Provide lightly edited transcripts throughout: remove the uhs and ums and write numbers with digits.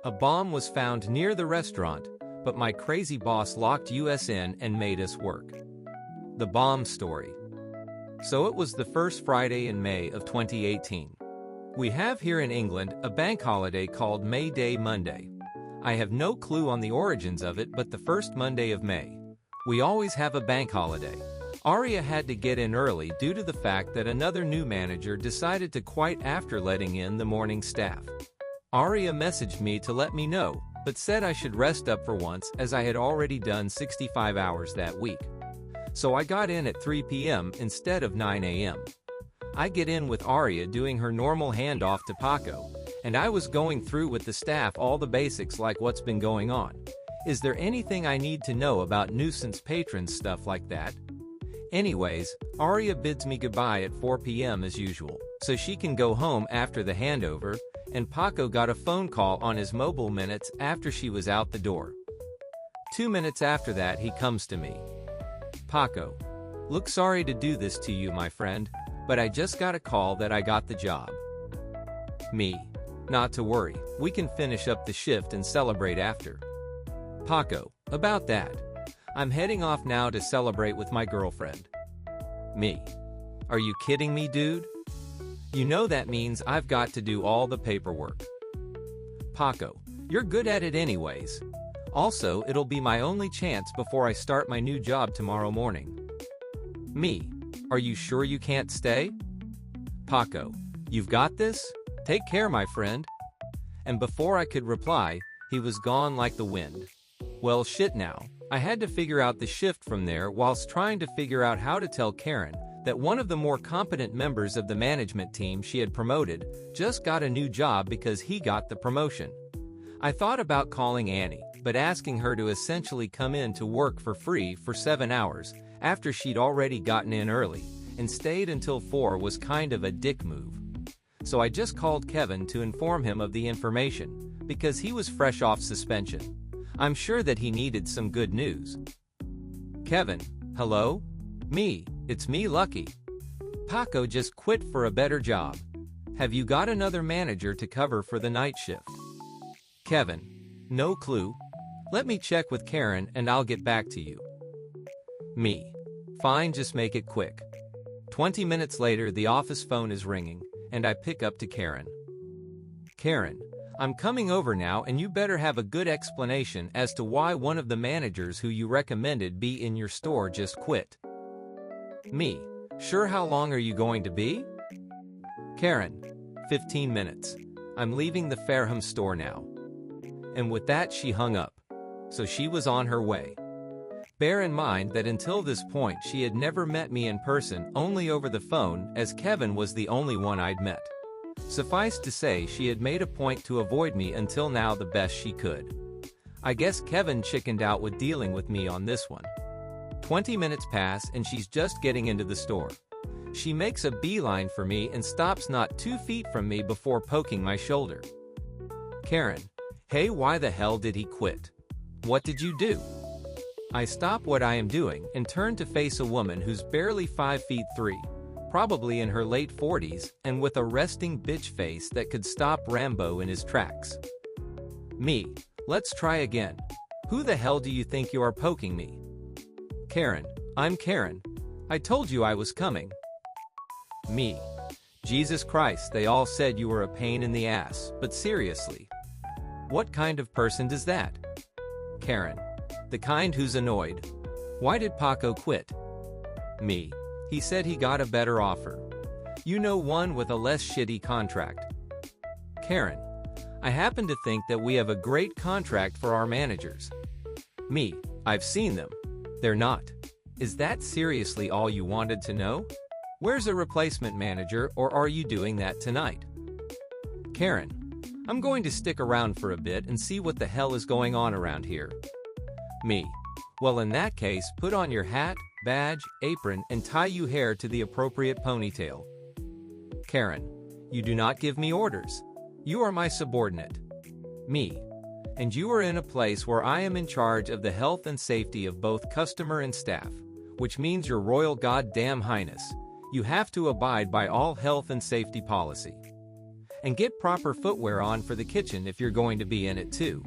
A bomb was found near the restaurant, but my crazy boss locked us in and made us work. The bomb story. So it was the first Friday in May of 2018. We have here in England a bank holiday called May Day Monday. I have no clue on the origins of it, but the first Monday of May. We always have a bank holiday. Aria had to get in early due to the fact that another new manager decided to quit after letting in the morning staff. Aria messaged me to let me know, but said I should rest up for once as I had already done 65 hours that week. So I got in at 3 p.m. instead of 9 a.m. I get in with Aria doing her normal handoff to Paco, and I was going through with the staff all the basics like what's been going on. Is there anything I need to know about nuisance patrons, stuff like that? Anyways, Aria bids me goodbye at 4 p.m. as usual, so she can go home after the handover, and Paco got a phone call on his mobile minutes after she was out the door. 2 minutes after that he comes to me. Paco, look, sorry to do this to you, my friend, but I just got a call that I got the job. Me. Not to worry, we can finish up the shift and celebrate after. Paco, about that. I'm heading off now to celebrate with my girlfriend. Me. Are you kidding me, dude? You know that means I've got to do all the paperwork. Paco, you're good at it anyways. Also, it'll be my only chance before I start my new job tomorrow morning. Me. Are you sure you can't stay? Paco, you've got this? Take care, my friend. And before I could reply, he was gone like the wind. Well, shit now. I had to figure out the shift from there whilst trying to figure out how to tell Karen that one of the more competent members of the management team she had promoted just got a new job because he got the promotion. I thought about calling Annie, but asking her to essentially come in to work for free for 7 hours after she'd already gotten in early and stayed until 4 was kind of a dick move. So I just called Kevin to inform him of the information, because he was fresh off suspension. I'm sure that he needed some good news. Kevin, hello? Me, it's me, Lucky. Paco just quit for a better job. Have you got another manager to cover for the night shift? Kevin, no clue. Let me check with Karen and I'll get back to you. Me, fine, just make it quick. 20 minutes later, the office phone is ringing, and I pick up to Karen. Karen, I'm coming over now and you better have a good explanation as to why one of the managers who you recommended be in your store just quit. Me, sure, how long are you going to be? Karen, 15 minutes. I'm leaving the Fareham store now. And with that she hung up. So she was on her way. Bear in mind that until this point she had never met me in person, only over the phone, as Kevin was the only one I'd met. Suffice to say, she had made a point to avoid me until now the best she could. I guess Kevin chickened out with dealing with me on this one. 20 minutes pass and she's just getting into the store. She makes a beeline for me and stops not 2 feet from me before poking my shoulder. Karen, hey, why the hell did he quit? What did you do? I stop what I am doing and turn to face a woman who's barely 5'3", probably in her late 40s, and with a resting bitch face that could stop Rambo in his tracks. Me, let's try again. Who the hell do you think you are poking me? Karen, I'm Karen. I told you I was coming. Me, Jesus Christ, they all said you were a pain in the ass, but seriously. What kind of person does that? Karen, the kind who's annoyed. Why did Paco quit? Me, he said he got a better offer. You know, one with a less shitty contract. Karen, I happen to think that we have a great contract for our managers. Me, I've seen them. They're not. Is that seriously all you wanted to know? Where's a replacement manager, or are you doing that tonight? Karen, I'm going to stick around for a bit and see what the hell is going on around here. Me, well, in that case, put on your hat, badge, apron, and tie your hair to the appropriate ponytail. Karen, you do not give me orders. You are my subordinate. Me, and you are in a place where I am in charge of the health and safety of both customer and staff, which means your royal goddamn highness, you have to abide by all health and safety policy. And get proper footwear on for the kitchen if you're going to be in it too.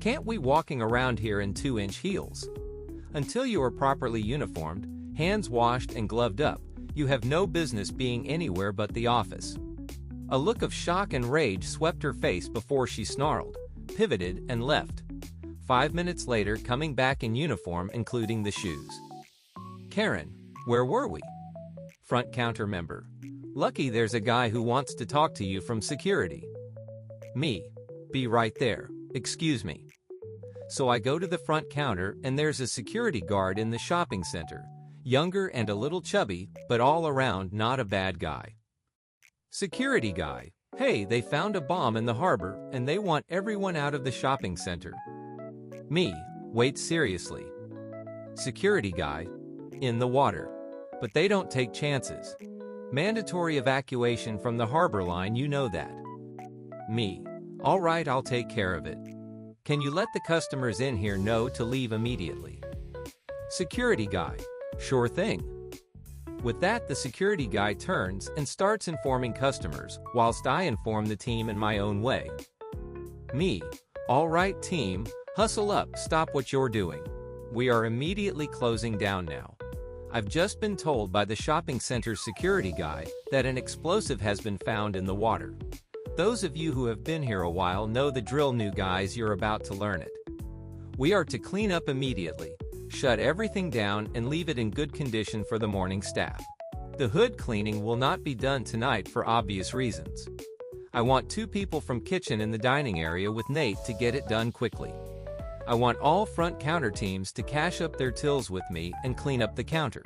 Can't we walking around here in 2-inch heels? Until you are properly uniformed, hands washed and gloved up, you have no business being anywhere but the office." A look of shock and rage swept her face before she snarled, pivoted, and left. 5 minutes later, coming back in uniform, including the shoes. "Karen, where were we?" Front counter member. "Lucky there's a guy who wants to talk to you from security." Me. "Be right there. Excuse me." So I go to the front counter and there's a security guard in the shopping center, younger and a little chubby, but all around not a bad guy. Security guy. "Hey, they found a bomb in the harbor and they want everyone out of the shopping center." Me. "Wait, seriously?" Security guy. "In the water. But they don't take chances. Mandatory evacuation from the harbor line, you know that." Me. "All right, I'll take care of it. Can you let the customers in here know to leave immediately?" Security guy. "Sure thing." With that, the security guy turns and starts informing customers, whilst I inform the team in my own way. Me. "All right, team, hustle up, stop what you're doing. We are immediately closing down now. I've just been told by the shopping center security guy that an explosive has been found in the water. Those of you who have been here a while know the drill, new guys, you're about to learn it. We are to clean up immediately, shut everything down and leave it in good condition for the morning staff. The hood cleaning will not be done tonight for obvious reasons. I want 2 people from kitchen in the dining area with Nate to get it done quickly. I want all front counter teams to cash up their tills with me and clean up the counter.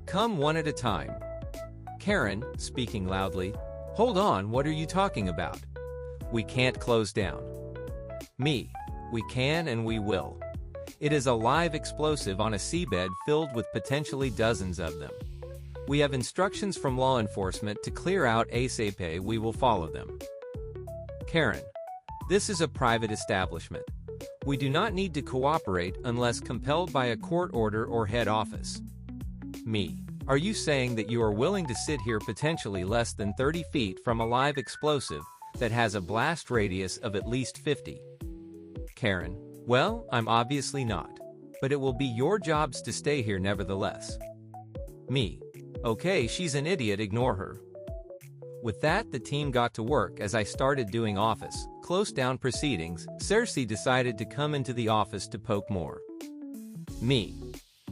Come one at a time." Karen, speaking loudly. "Hold on, what are you talking about? We can't close down." Me. "We can and we will. It is a live explosive on a seabed filled with potentially dozens of them. We have instructions from law enforcement to clear out ASAP. We will follow them." Karen. "This is a private establishment. We do not need to cooperate unless compelled by a court order or head office." Me. "Are you saying that you are willing to sit here potentially less than 30 feet from a live explosive that has a blast radius of at least 50? Karen. "Well, I'm obviously not. But it will be your jobs to stay here nevertheless." Me. "Okay, she's an idiot, ignore her." With that, the team got to work as I started doing office, close down proceedings. Cersei decided to come into the office to poke more. Me.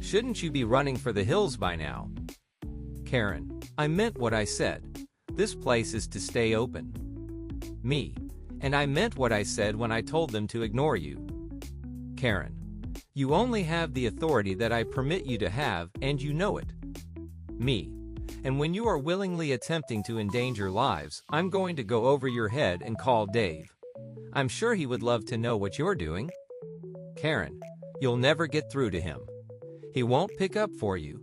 "Shouldn't you be running for the hills by now?" Karen. "I meant what I said. This place is to stay open." Me. "And I meant what I said when I told them to ignore you." Karen. "You only have the authority that I permit you to have, and you know it." Me. "And when you are willingly attempting to endanger lives, I'm going to go over your head and call Dave. I'm sure he would love to know what you're doing." Karen. "You'll never get through to him. He won't pick up for you."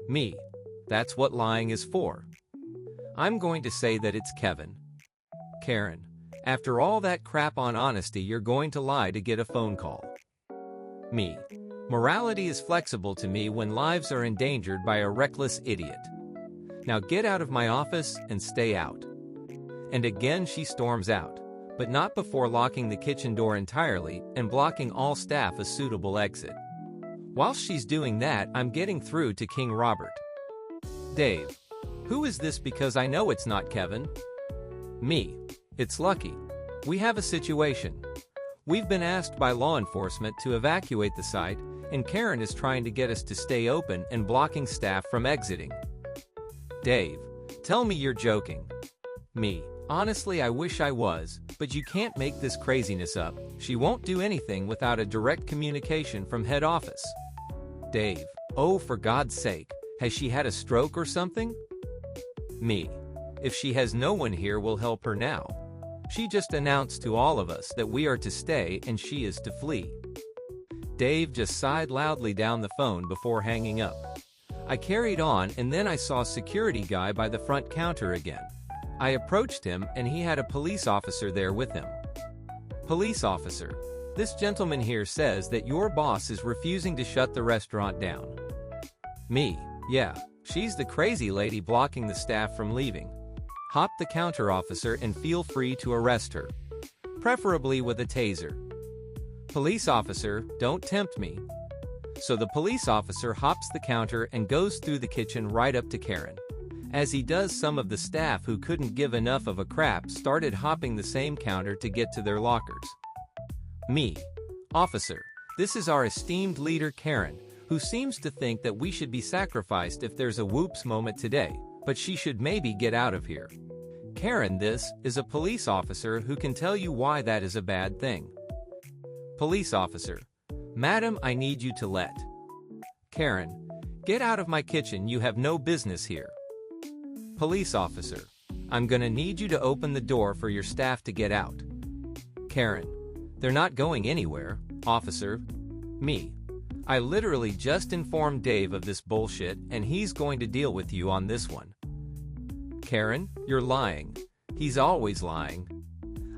Me. "That's what lying is for." I'm going to say that it's Kevin. Karen. "After all that crap on honesty, you're going to lie to get a phone call." Me. "Morality is flexible to me when lives are endangered by a reckless idiot. Now get out of my office and stay out." And again she storms out, but not before locking the kitchen door entirely and blocking all staff a suitable exit. Whilst she's doing that, I'm getting through to King Robert. Dave. "Who is this, because I know it's not Kevin?" Me. "It's Lucky. We have a situation. We've been asked by law enforcement to evacuate the site, and Karen is trying to get us to stay open and blocking staff from exiting." Dave. "Tell me you're joking." Me. "Honestly, I wish I was, but you can't make this craziness up. She won't do anything without a direct communication from head office." Dave. "Oh, for God's sake, has she had a stroke or something?" Me. "If she has, no one here will help her now. She just announced to all of us that we are to stay and she is to flee." Dave just sighed loudly down the phone before hanging up. I carried on, and then I saw a security guy by the front counter again. I approached him and he had a police officer there with him. Police officer. "This gentleman here says that your boss is refusing to shut the restaurant down." Me. "Yeah, she's the crazy lady blocking the staff from leaving. Hop the counter, officer, and feel free to arrest her. Preferably with a taser. Police officer, don't tempt me. So the police officer hops the counter and goes through the kitchen right up to Karen. As he does, some of the staff who couldn't give enough of a crap started hopping the same counter to get to their lockers. Me. Officer, this is our esteemed leader Karen, who seems to think that we should be sacrificed if there's a whoops moment today, but she should maybe get out of here. Karen, this is a police officer who can tell you why that is a bad thing. Police officer, madam, I need you to let. Karen, get out of my kitchen, you have no business here. Police officer, I'm gonna need you to open the door for your staff to get out. Karen, they're not going anywhere, officer. Me. I literally just informed Dave of this bullshit and he's going to deal with you on this one. Karen, you're lying. He's always lying.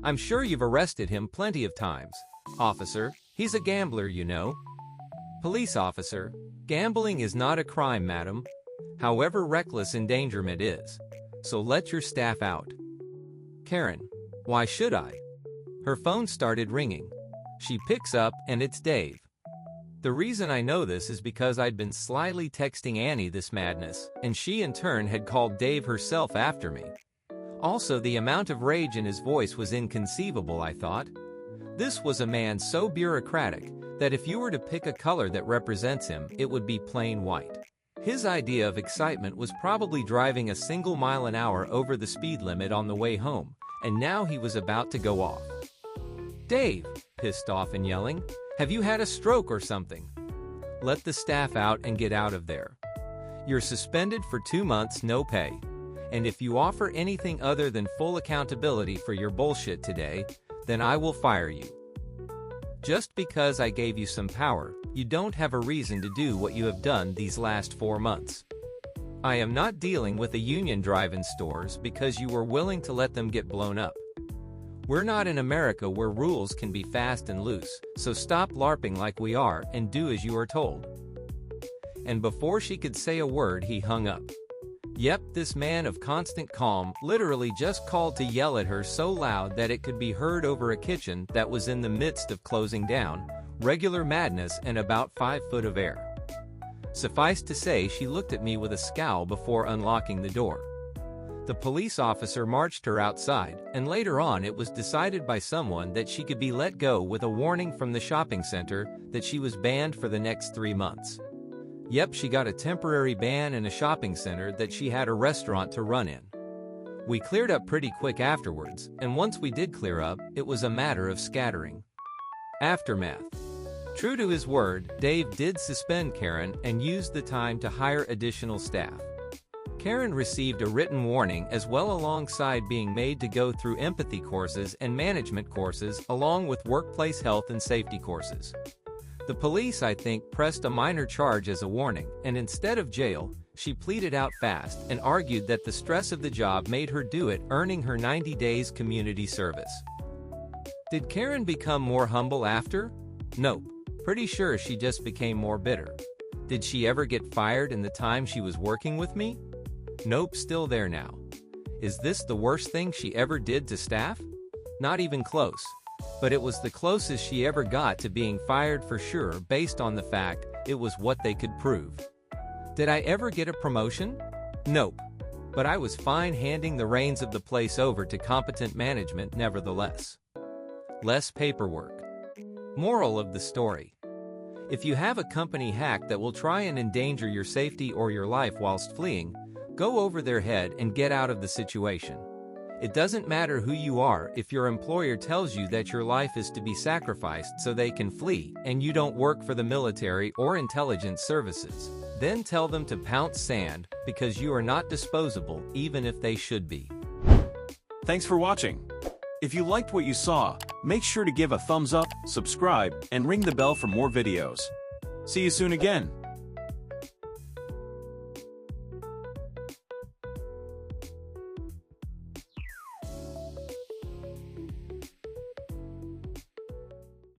I'm sure you've arrested him plenty of times. Officer, he's a gambler, you know. Police officer, gambling is not a crime, madam. However, reckless endangerment is. So let your staff out. Karen, why should I? Her phone started ringing. She picks up and it's Dave. The reason I know this is because I'd been slyly texting Annie this madness, and she in turn had called Dave herself after me. Also, the amount of rage in his voice was inconceivable, I thought. This was a man so bureaucratic that if you were to pick a color that represents him, it would be plain white. His idea of excitement was probably driving a single mile an hour over the speed limit on the way home, and now he was about to go off. Dave, pissed off and yelling, have you had a stroke or something? Let the staff out and get out of there. You're suspended for 2 months, no pay. And if you offer anything other than full accountability for your bullshit today, then I will fire you. Just because I gave you some power, you don't have a reason to do what you have done these last 4 months. I am not dealing with a union drive-in stores because you were willing to let them get blown up. We're not in America where rules can be fast and loose, so stop LARPing like we are and do as you are told. And before she could say a word, he hung up. Yep, this man of constant calm literally just called to yell at her so loud that it could be heard over a kitchen that was in the midst of closing down, regular madness and about 5 foot of air. Suffice to say, she looked at me with a scowl before unlocking the door. The police officer marched her outside, and later on it was decided by someone that she could be let go with a warning from the shopping center that she was banned for the next 3 months. Yep, she got a temporary ban in a shopping center that she had a restaurant to run in. We cleared up pretty quick afterwards, and once we did clear up, it was a matter of scattering. Aftermath. True to his word, Dave did suspend Karen and used the time to hire additional staff. Karen received a written warning as well alongside being made to go through empathy courses and management courses along with workplace health and safety courses. The police, I think, pressed a minor charge as a warning, and instead of jail, she pleaded out fast and argued that the stress of the job made her do it, earning her 90 days community service. Did Karen become more humble after? Nope. Pretty sure she just became more bitter. Did she ever get fired in the time she was working with me? Nope, still there now. Is this the worst thing she ever did to staff? Not even close. But it was the closest she ever got to being fired for sure, based on the fact it was what they could prove. Did I ever get a promotion? Nope. But I was fine handing the reins of the place over to competent management nevertheless. Less paperwork. Moral of the story. If you have a company hack that will try and endanger your safety or your life whilst fleeing, go over their head and get out of the situation. It doesn't matter who you are if your employer tells you that your life is to be sacrificed so they can flee and you don't work for the military or intelligence services. Then tell them to pounce sand because you are not disposable even if they should be. Thanks for watching. If you liked what you saw, make sure to give a thumbs up, subscribe, and ring the bell for more videos. See you soon again.